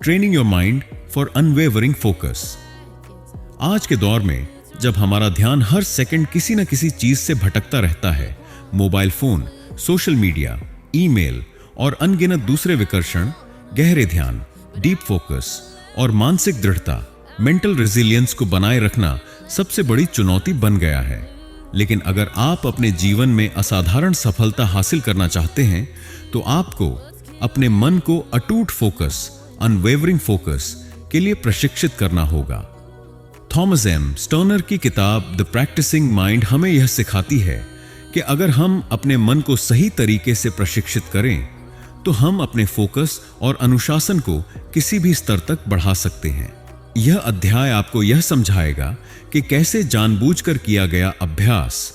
Speaker 1: training your mind for unwavering focus. आज के दौर में जब हमारा ध्यान हर सेकंड किसी न किसी चीज से भटकता रहता है, mobile phone, social media, email और अनगिनत दूसरे विकर्षण, गहरे ध्यान, डीप फोकस और मानसिक दृढ़ता, मेंटल रेजिलियंस को बनाए रखना सबसे बड़ी चुनौती बन गया है। लेकिन अगर आप अपने जीवन में असाधारण सफलता हासिल करना चाहते हैं तो आपको अपने मन को अटूट फोकस, अनवेवरिंग फोकस के लिए प्रशिक्षित करना होगा। थॉमस एम स्टर्नर की किताब द प्रैक्टिसिंग माइंड हमें यह सिखाती है कि अगर हम अपने मन को सही तरीके से प्रशिक्षित करें तो हम अपने फोकस और अनुशासन को किसी भी स्तर तक बढ़ा सकते हैं। यह अध्याय आपको यह समझाएगा कि कैसे जानबूझकर किया गया अभ्यास,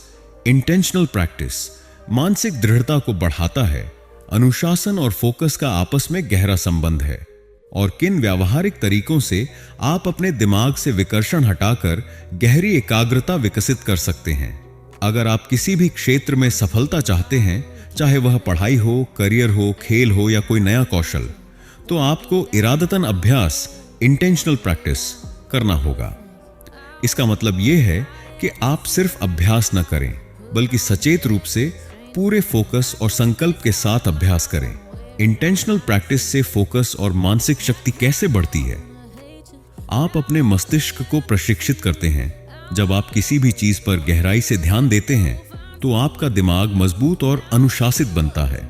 Speaker 1: इंटेंशनल प्रैक्टिस, मानसिक दृढ़ता को बढ़ाता है। अनुशासन और फोकस का आपस में गहरा संबंध है और किन व्यावहारिक तरीकों से आप अपने दिमाग से विकर्षण हटाकर गहरी एकाग्रता विकसित कर सकते हैं। अगर आप किसी भी क्षेत्र में सफलता चाहते हैं, चाहे वह पढ़ाई हो, करियर हो, खेल हो या कोई नया कौशल, तो आपको इरादतन अभ्यास, इंटेंशनल प्रैक्टिस करना होगा। इसका मतलब यह है कि आप सिर्फ अभ्यास न करें, बल्कि सचेत रूप से पूरे फोकस और संकल्प के साथ अभ्यास करें। इंटेंशनल प्रैक्टिस से फोकस और मानसिक शक्ति कैसे बढ़ती है? आप अपने मस्तिष्क को प्रशिक्षित करते हैं। जब आप किसी भी चीज पर गहराई से ध्यान देते हैं तो आपका दिमाग मजबूत और अनुशासित बनता है।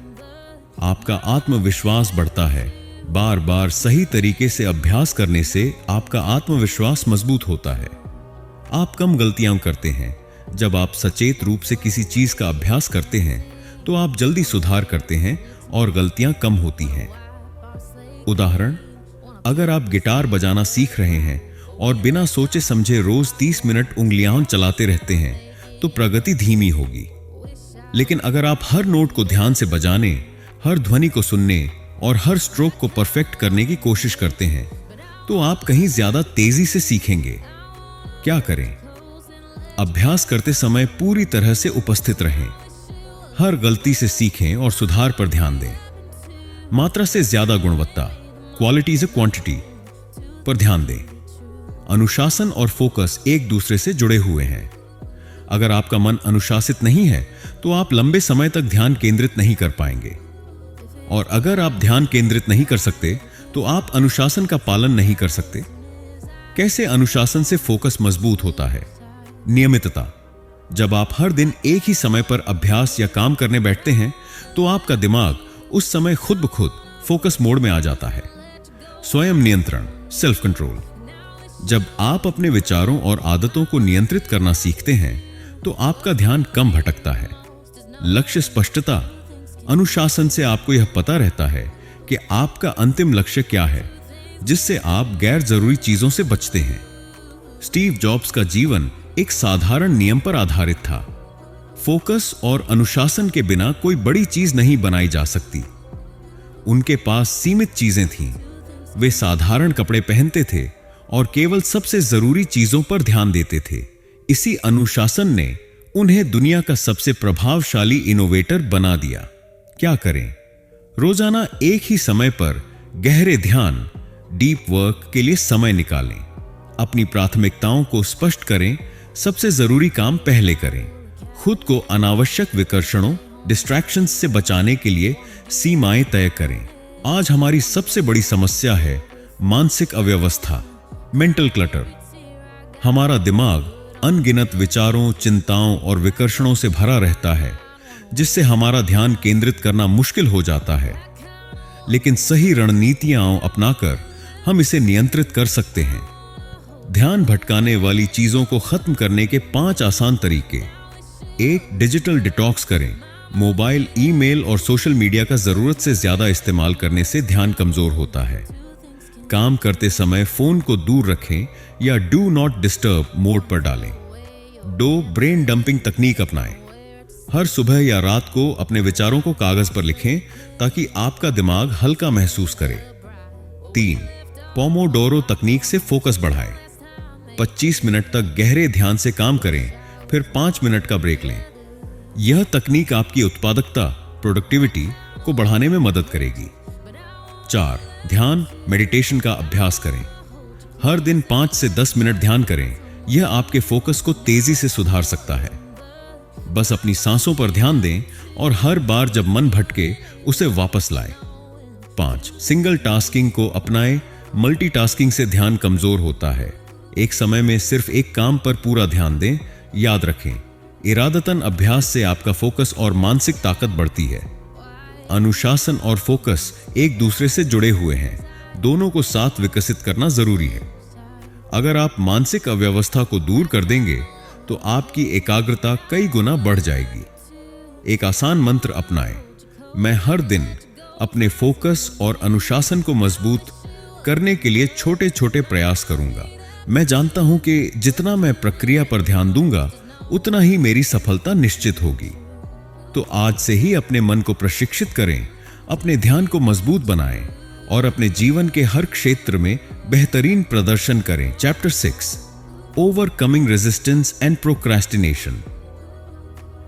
Speaker 1: आपका आत्मविश्वास बढ़ता है। बार बार सही तरीके से अभ्यास करने से आपका आत्मविश्वास मजबूत होता है। आप कम गलतियां करते हैं। जब आप सचेत रूप से किसी चीज का अभ्यास करते हैं तो आप जल्दी सुधार करते हैं और गलतियां कम होती हैं। उदाहरण, अगर आप गिटार बजाना सीख रहे हैं और बिना सोचे समझे रोज 30 मिनट उंगलियां चलाते रहते हैं तो प्रगति धीमी होगी। लेकिन अगर आप हर नोट को ध्यान से बजाने, हर ध्वनि को सुनने और हर स्ट्रोक को परफेक्ट करने की कोशिश करते हैं तो आप कहीं ज्यादा तेजी से सीखेंगे। क्या करें? अभ्यास करते समय पूरी तरह से उपस्थित रहें। हर गलती से सीखें और सुधार पर ध्यान दें। मात्रा से ज्यादा गुणवत्ता, क्वालिटी इज अ क्वांटिटी, पर ध्यान दें। अनुशासन और फोकस एक दूसरे से जुड़े हुए हैं। अगर आपका मन अनुशासित नहीं है तो आप लंबे समय तक ध्यान केंद्रित नहीं कर पाएंगे, और अगर आप ध्यान केंद्रित नहीं कर सकते तो आप अनुशासन का पालन नहीं कर सकते। कैसे अनुशासन से फोकस मजबूत होता है? नियमितता। जब आप हर दिन एक ही समय पर अभ्यास या काम करने बैठते हैं तो आपका दिमाग उस समय खुद ब खुद फोकस मोड में आ जाता है। स्वयं नियंत्रण, सेल्फ कंट्रोल। जब आप अपने विचारों और आदतों को नियंत्रित करना सीखते हैं तो आपका ध्यान कम भटकता है। लक्ष्य स्पष्टता। अनुशासन से आपको यह पता रहता है कि आपका अंतिम लक्ष्य क्या है, जिससे आप गैर जरूरी चीजों से बचते हैं। स्टीव जॉब्स का जीवन एक साधारण नियम पर आधारित था। फोकस और अनुशासन के बिना कोई बड़ी चीज नहीं बनाई जा सकती। उनके पास सीमित चीजें थीं। वे साधारण कपड़े पहनते थे और केवल सबसे जरूरी चीजों पर ध्यान देते थे। इसी अनुशासन ने उन्हें दुनिया का सबसे प्रभावशाली इनोवेटर बना दिया। क्या करें? रोजाना एक ही समय पर गहरे ध्यान, डीप वर्क के लिए समय निकालें। अपनी प्राथमिकताओं को स्पष्ट करें। सबसे जरूरी काम पहले करें। खुद को अनावश्यक विकर्षणों, डिस्ट्रैक्शंस से बचाने के लिए सीमाएं तय करें। आज हमारी सबसे बड़ी समस्या है मानसिक अव्यवस्था, मेंटल क्लटर। हमारा दिमाग अनगिनत विचारों, चिंताओं और विकर्षणों से भरा रहता है, जिससे हमारा ध्यान केंद्रित करना मुश्किल हो जाता है। लेकिन सही रणनीतियां अपनाकर हम इसे नियंत्रित कर सकते हैं। ध्यान भटकाने वाली चीजों को खत्म करने के 5 आसान तरीके। 1. डिजिटल डिटॉक्स करें। मोबाइल, ईमेल और सोशल मीडिया का जरूरत से ज्यादा इस्तेमाल करने से ध्यान कमजोर होता है। काम करते समय फोन को दूर रखें या डू नॉट डिस्टर्ब मोड पर डालें। 2. ब्रेन डंपिंग तकनीक अपनाएं। हर सुबह या रात को अपने विचारों को कागज पर लिखें ताकि आपका दिमाग हल्का महसूस करे। 3. पोमोडोरो तकनीक से फोकस बढ़ाएं। 25 मिनट तक गहरे ध्यान से काम करें, फिर 5 मिनट का ब्रेक लें। यह तकनीक आपकी उत्पादकता, प्रोडक्टिविटी को बढ़ाने में मदद करेगी। 4. ध्यान, मेडिटेशन का अभ्यास करें। हर दिन 5 से 10 मिनट ध्यान करें। यह आपके फोकस को तेजी से सुधार सकता है। बस अपनी सांसों पर ध्यान दें और हर बार जब मन भटके उसे वापस लाएं। 5. सिंगल टास्किंग को अपनाएं। मल्टीटास्किंग से ध्यान कमजोर होता है। एक समय में सिर्फ एक काम पर पूरा ध्यान दें। याद रखें, इरादतन अभ्यास से आपका फोकस और मानसिक ताकत बढ़ती है। अनुशासन और फोकस एक दूसरे से जुड़े हुए हैं। दोनों को साथ विकसित करना जरूरी है। अगर आप मानसिक अव्यवस्था को दूर कर देंगे तो आपकी एकाग्रता कई गुना बढ़ जाएगी। एक आसान मंत्र अपनाएं। मैं हर दिन अपने फोकस और अनुशासन को मजबूत करने के लिए छोटे छोटे प्रयास करूंगा। मैं जानता हूं कि जितना मैं प्रक्रिया पर ध्यान दूंगा उतना ही मेरी सफलता निश्चित होगी। तो आज से ही अपने मन को प्रशिक्षित करें, अपने ध्यान को मजबूत बनाएं और अपने जीवन के हर क्षेत्र में बेहतरीन प्रदर्शन करें। Chapter 6, overcoming resistance and procrastination.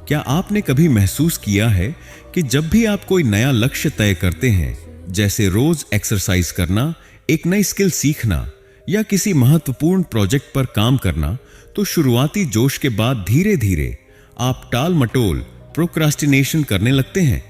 Speaker 1: क्या आपने कभी महसूस किया है कि जब भी आप कोई नया लक्ष्य तय करते हैं, जैसे रोज एक्सरसाइज करना, एक नई स्किल सीखना या किसी महत्वपूर्ण प्रोजेक्ट पर काम करना, तो शुरुआती जोश के बाद धीरे धीरे आप टाल मटोल, प्रोक्रास्टिनेशन करने लगते हैं।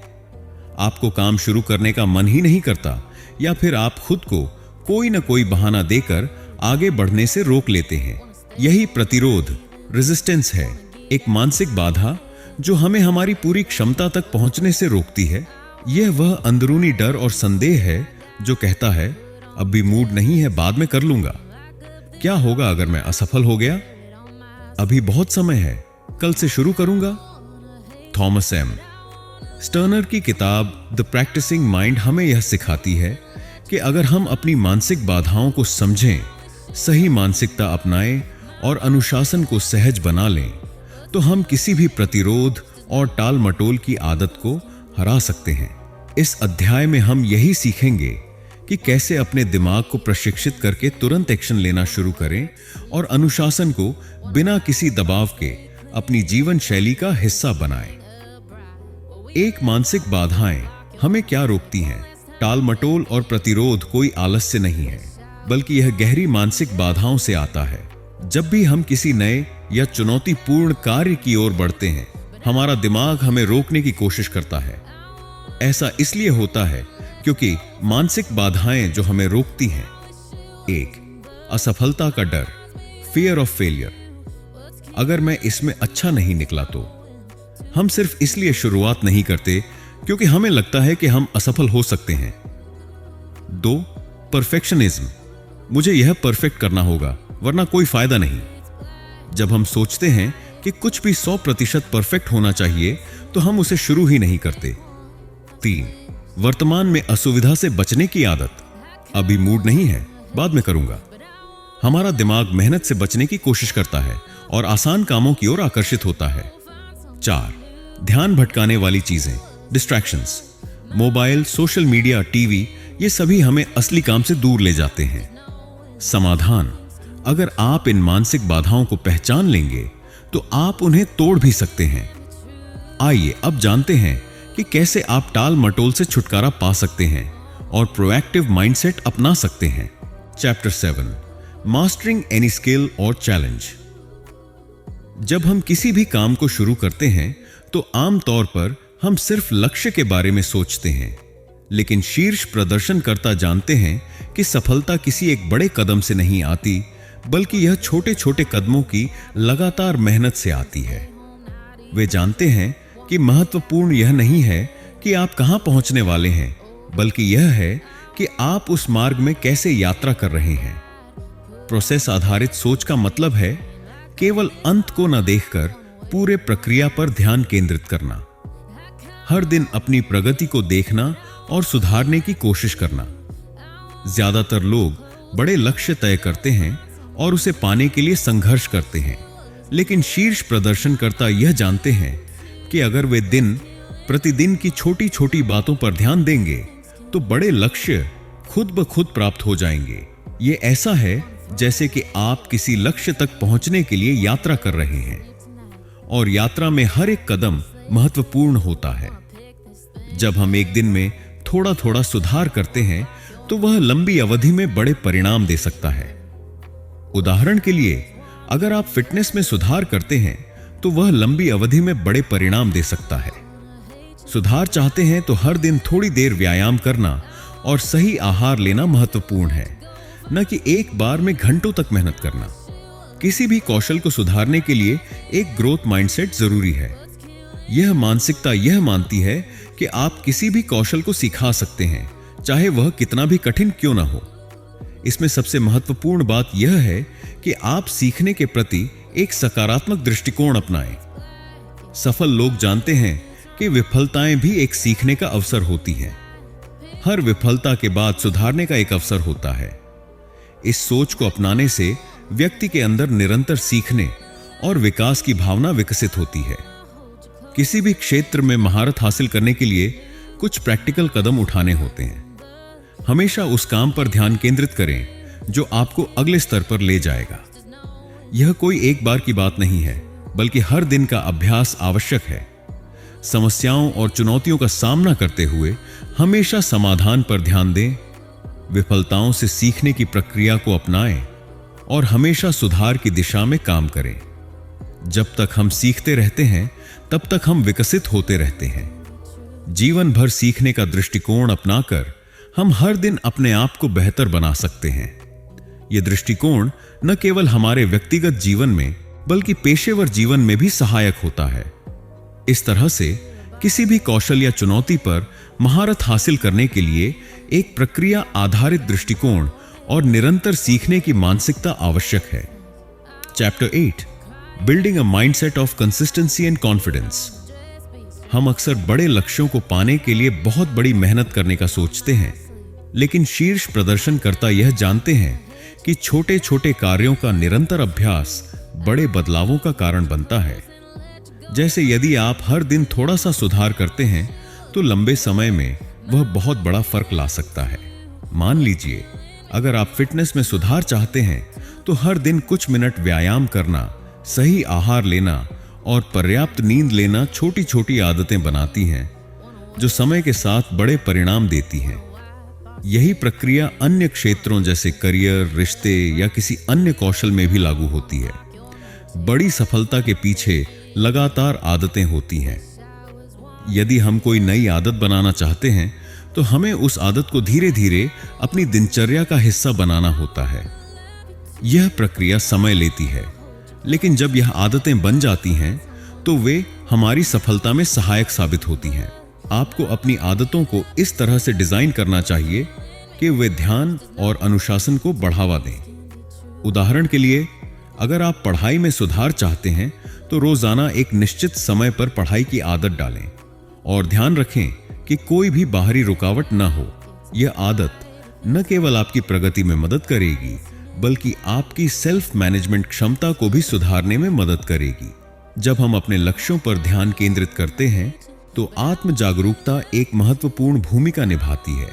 Speaker 1: आपको काम शुरू करने का मन ही नहीं करता, या फिर आप खुद को कोई ना कोई बहाना देकर आगे बढ़ने से रोक लेते हैं। यही प्रतिरोध, रेजिस्टेंस है, एक मानसिक बाधा जो हमें हमारी पूरी क्षमता तक पहुंचने से रोकती है। यह वह अंदरूनी डर और संदेह है जो कहता है अभी मूड नहीं है, बाद में कर लूंगा। क्या होगा अगर मैं असफल हो गया? अभी बहुत समय है, कल से शुरू करूंगा। थॉमस एम स्टर्नर की किताब द प्रैक्टिसिंग माइंड हमें यह सिखाती है कि अगर हम अपनी मानसिक बाधाओं को समझें, सही मानसिकता अपनाएं और अनुशासन को सहज बना लें, तो हम किसी भी प्रतिरोध और टाल मटोल की आदत को हरा सकते हैं। इस अध्याय में हम यही सीखेंगे कि कैसे अपने दिमाग को प्रशिक्षित करके तुरंत एक्शन लेना शुरू करें और अनुशासन को बिना किसी दबाव के अपनी जीवन शैली का हिस्सा बनाएं। एक मानसिक बाधाएं हमें क्या रोकती हैं? टाल मटोल और प्रतिरोध कोई आलस्य नहीं है, बल्कि यह गहरी मानसिक बाधाओं से आता है। जब भी हम किसी नए या चुनौतीपूर्ण कार्य की ओर बढ़ते हैं, हमारा दिमाग हमें रोकने की कोशिश करता है। ऐसा इसलिए होता है क्योंकि मानसिक बाधाएं जो हमें रोकती हैं: 1. असफलता का डर, फियर ऑफ फेलियर। अगर मैं इसमें अच्छा नहीं निकला तो हम सिर्फ इसलिए शुरुआत नहीं करते क्योंकि हमें लगता है कि हम असफल हो सकते हैं। 2. परफेक्शनिज्म, मुझे यह परफेक्ट करना होगा वरना कोई फायदा नहीं। जब हम सोचते हैं कि कुछ भी 100% परफेक्ट होना चाहिए तो हम उसे शुरू ही नहीं करते। 3. वर्तमान में असुविधा से बचने की आदत, अभी मूड नहीं है, बाद में करूंगा। हमारा दिमाग मेहनत से बचने की कोशिश करता है और आसान कामों की ओर आकर्षित होता है। 4. ध्यान भटकाने वाली चीजें, distractions, mobile, social media, TV, ये सभी हमें असली काम से दूर ले जाते हैं। समाधान: अगर आप इन मानसिक बाधाओं को पहचान लेंगे तो आप उन्हें तोड़ भी सकते हैं। आइए अब जानते हैं कि कैसे आप टाल मटोल से छुटकारा पा सकते हैं और प्रोएक्टिव माइंडसेट अपना सकते हैं। चैप्टर 7, मास्टरिंग एनी स्किल और चैलेंज। जब हम किसी भी काम को शुरू करते हैं तो आमतौर पर हम सिर्फ लक्ष्य के बारे में सोचते हैं, लेकिन शीर्ष प्रदर्शनकर्ता जानते हैं कि सफलता किसी एक बड़े कदम से नहीं आती, बल्कि यह छोटे छोटे कदमों की लगातार मेहनत से आती है। वे जानते हैं कि महत्वपूर्ण यह नहीं है कि आप कहां पहुंचने वाले हैं, बल्कि यह है कि आप उस मार्ग में कैसे यात्रा कर रहे हैं। प्रोसेस आधारित सोच का मतलब है केवल अंत को न देखकर पूरे प्रक्रिया पर ध्यान केंद्रित करना। हर दिन अपनी प्रगति को देखना और सुधारने की कोशिश करना। ज्यादातर लोग बड़े लक्ष्य तय करते हैं और उसे पाने के लिए संघर्ष करते हैं, लेकिन शीर्ष प्रदर्शनकर्ता यह जानते हैं कि अगर वे दिन प्रतिदिन की छोटी छोटी बातों पर ध्यान देंगे तो बड़े लक्ष्य खुद ब खुद प्राप्त हो जाएंगे। ये ऐसा है जैसे कि आप किसी लक्ष्य तक पहुंचने के लिए यात्रा कर रहे हैं और यात्रा में हर एक कदम महत्वपूर्ण होता है। जब हम एक दिन में थोड़ा थोड़ा सुधार करते हैं तो वह लंबी अवधि में बड़े परिणाम दे सकता है। उदाहरण के लिए, अगर आप फिटनेस में सुधार करते हैं तो वह लंबी अवधि में बड़े परिणाम दे सकता है। सुधार चाहते हैं तो हर दिन थोड़ी देर व्यायाम करना और सही आहार लेना महत्वपूर्ण है, न कि एक बार में घंटों तक मेहनत करना। किसी भी कौशल को सुधारने के लिए एक ग्रोथ माइंडसेट जरूरी है। यह मानसिकता यह मानती है कि आप किसी भी कौशल को सिखा सकते हैं, चाहे वह कितना भी कठिन क्यों ना हो। इसमें सबसे महत्वपूर्ण बात यह है कि आप सीखने के प्रति एक सकारात्मक दृष्टिकोण अपनाएं। सफल लोग जानते हैं कि विफलताएं भी एक सीखने का अवसर होती हैं। हर विफलता के बाद सुधारने का एक अवसर होता है। इस सोच को अपनाने से व्यक्ति के अंदर निरंतर सीखने और विकास की भावना विकसित होती है। किसी भी क्षेत्र में महारत हासिल करने के लिए कुछ प्रैक्टिकल कदम उठाने होते हैं। हमेशा उस काम पर ध्यान केंद्रित करें जो आपको अगले स्तर पर ले जाएगा। यह कोई एक बार की बात नहीं है, बल्कि हर दिन का अभ्यास आवश्यक है। समस्याओं और चुनौतियों का सामना करते हुए हमेशा समाधान पर ध्यान दें, विफलताओं से सीखने की प्रक्रिया को अपनाएं और हमेशा सुधार की दिशा में काम करें। जब तक हम सीखते रहते हैं, तब तक हम विकसित होते रहते हैं। जीवन भर सीखने का दृष्टिकोण अपनाकर हम हर दिन अपने आप को बेहतर बना सकते हैं। यह दृष्टिकोण न केवल हमारे व्यक्तिगत जीवन में, बल्कि पेशेवर जीवन में भी सहायक होता है। इस तरह से किसी भी कौशल या चुनौती पर महारत हासिल करने के लिए एक प्रक्रिया आधारित दृष्टिकोण और निरंतर सीखने की मानसिकता आवश्यक है। Chapter 8, building a mindset of consistency and confidence. हम अक्सर बड़े लक्ष्यों को पाने के लिए बहुत बड़ी मेहनत करने का सोचते हैं, लेकिन शीर्ष प्रदर्शनकर्ता यह जानते हैं कि छोटे छोटे कार्यों का निरंतर अभ्यास बड़े बदलावों का कारण बनता है। जैसे यदि आप हर दिन थोड़ा सा सुधार करते हैं तो लंबे समय में वह बहुत बड़ा फर्क ला सकता है। मान लीजिए, अगर आप फिटनेस में सुधार चाहते हैं तो हर दिन कुछ मिनट व्यायाम करना, सही आहार लेना और पर्याप्त नींद लेना छोटी छोटी आदतें बनाती हैं जो समय के साथ बड़े परिणाम देती हैं। यही प्रक्रिया अन्य क्षेत्रों जैसे करियर, रिश्ते या किसी अन्य कौशल में भी लागू होती है। बड़ी सफलता के पीछे लगातार आदतें होती हैं। यदि हम कोई नई आदत बनाना चाहते हैं तो हमें उस आदत को धीरे धीरे अपनी दिनचर्या का हिस्सा बनाना होता है। यह प्रक्रिया समय लेती है, लेकिन जब यह आदतें बन जाती हैं तो वे हमारी सफलता में सहायक साबित होती हैं। आपको अपनी आदतों को इस तरह से डिजाइन करना चाहिए कि वे ध्यान और अनुशासन को बढ़ावा दें। उदाहरण के लिए, अगर आप पढ़ाई में सुधार चाहते हैं तो रोजाना एक निश्चित समय पर पढ़ाई की आदत डालें और ध्यान रखें कि कोई भी बाहरी रुकावट न हो। यह आदत न केवल आपकी प्रगति में मदद करेगी, बल्कि आपकी सेल्फ मैनेजमेंट क्षमता को भी सुधारने में मदद करेगी। जब हम अपने लक्ष्यों पर ध्यान केंद्रित करते हैं तो आत्म जागरूकता एक महत्वपूर्ण भूमिका निभाती है।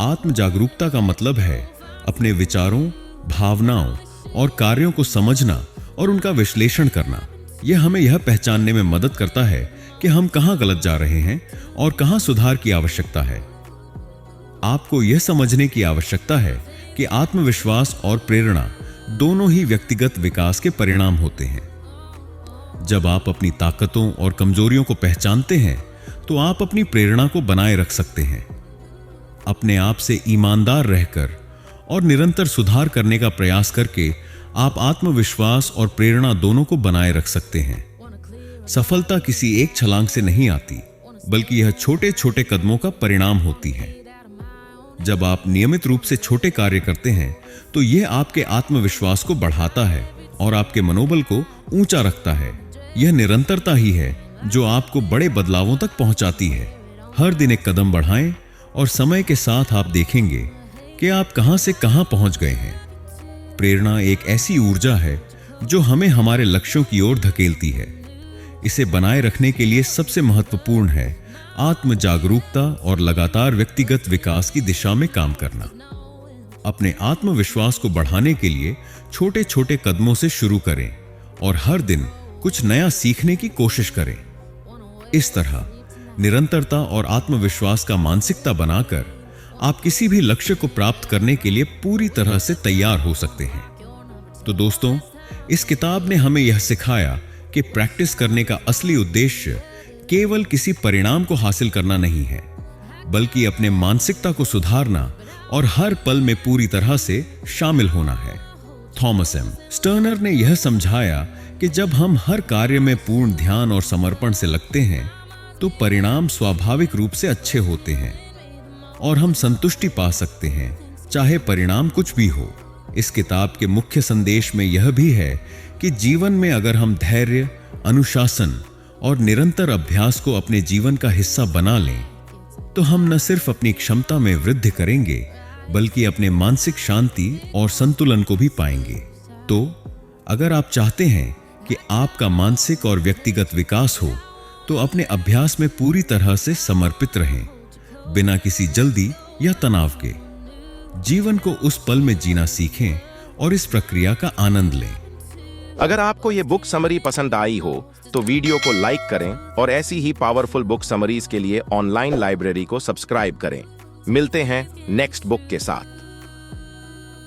Speaker 1: आत्म जागरूकता का मतलब है अपने विचारों, भावनाओं और कार्यों को समझना और उनका विश्लेषण करना। यह हमें यह पहचानने में मदद करता है कि हम कहां गलत जा रहे हैं और कहां सुधार की आवश्यकता है। आपको यह समझने की आवश्यकता है कि आत्मविश्वास और प्रेरणा दोनों ही व्यक्तिगत विकास के परिणाम होते हैं। जब आप अपनी ताकतों और कमजोरियों को पहचानते हैं तो आप अपनी प्रेरणा को बनाए रख सकते हैं। अपने आप से ईमानदार रहकर और निरंतर सुधार करने का प्रयास करके आप आत्मविश्वास और प्रेरणा दोनों को बनाए रख सकते हैं। सफलता किसी एक छलांग से नहीं आती, बल्कि यह छोटे छोटे कदमों का परिणाम होती है। जब आप नियमित रूप से छोटे कार्य करते हैं तो यह आपके आत्मविश्वास को बढ़ाता है और आपके मनोबल को ऊंचा रखता है। यह निरंतरता ही है जो आपको बड़े बदलावों तक पहुंचाती है। हर दिन एक कदम बढ़ाएं और समय के साथ आप देखेंगे कि आप कहां से कहां पहुंच गए हैं। प्रेरणा एक ऐसी ऊर्जा है जो हमें हमारे लक्ष्यों की ओर धकेलती है। इसे बनाए रखने के लिए सबसे महत्वपूर्ण है आत्म जागरूकता और लगातार व्यक्तिगत विकास की दिशा में काम करना। अपने आत्मविश्वास को बढ़ाने के लिए छोटे छोटे कदमों से शुरू करें और हर दिन कुछ नया सीखने की कोशिश करें। इस तरह निरंतरता और आत्मविश्वास का मानसिकता बनाकर आप किसी भी लक्ष्य को प्राप्त करने के लिए पूरी तरह से तैयार हो सकते हैं। तो दोस्तों, इस किताब ने हमें यह सिखाया कि प्रैक्टिस करने का असली उद्देश्य केवल किसी परिणाम को हासिल करना नहीं है, बल्कि अपने मानसिकता को सुधारना और हर पल में पूरी तरह से शामिल होना है। थॉमस एम स्टर्नर ने यह समझाया कि जब हम हर कार्य में पूर्ण ध्यान और समर्पण से लगते हैं तो परिणाम स्वाभाविक रूप से अच्छे होते हैं और हम संतुष्टि पा सकते हैं, चाहे परिणाम कुछ भी हो। इस किताब के मुख्य संदेश में यह भी है कि जीवन में अगर हम धैर्य, अनुशासन और निरंतर अभ्यास को अपने जीवन का हिस्सा बना लें तो हम न सिर्फ अपनी क्षमता में वृद्धि करेंगे, बल्कि अपने मानसिक शांति और संतुलन को भी पाएंगे। तो अगर आप चाहते हैं कि आपका मानसिक और व्यक्तिगत विकास हो तो अपने अभ्यास में पूरी तरह से समर्पित रहें, बिना किसी जल्दी या तनाव के। जीवन को उस पल में जीना सीखें और इस प्रक्रिया का आनंद लें।
Speaker 2: अगर आपको ये बुक समरी पसंद आई हो तो वीडियो को लाइक करें और ऐसी ही पावरफुल बुक समरीज के लिए ऑनलाइन लाइब्रेरी को सब्सक्राइब करें। मिलते हैं नेक्स्ट बुक के साथ।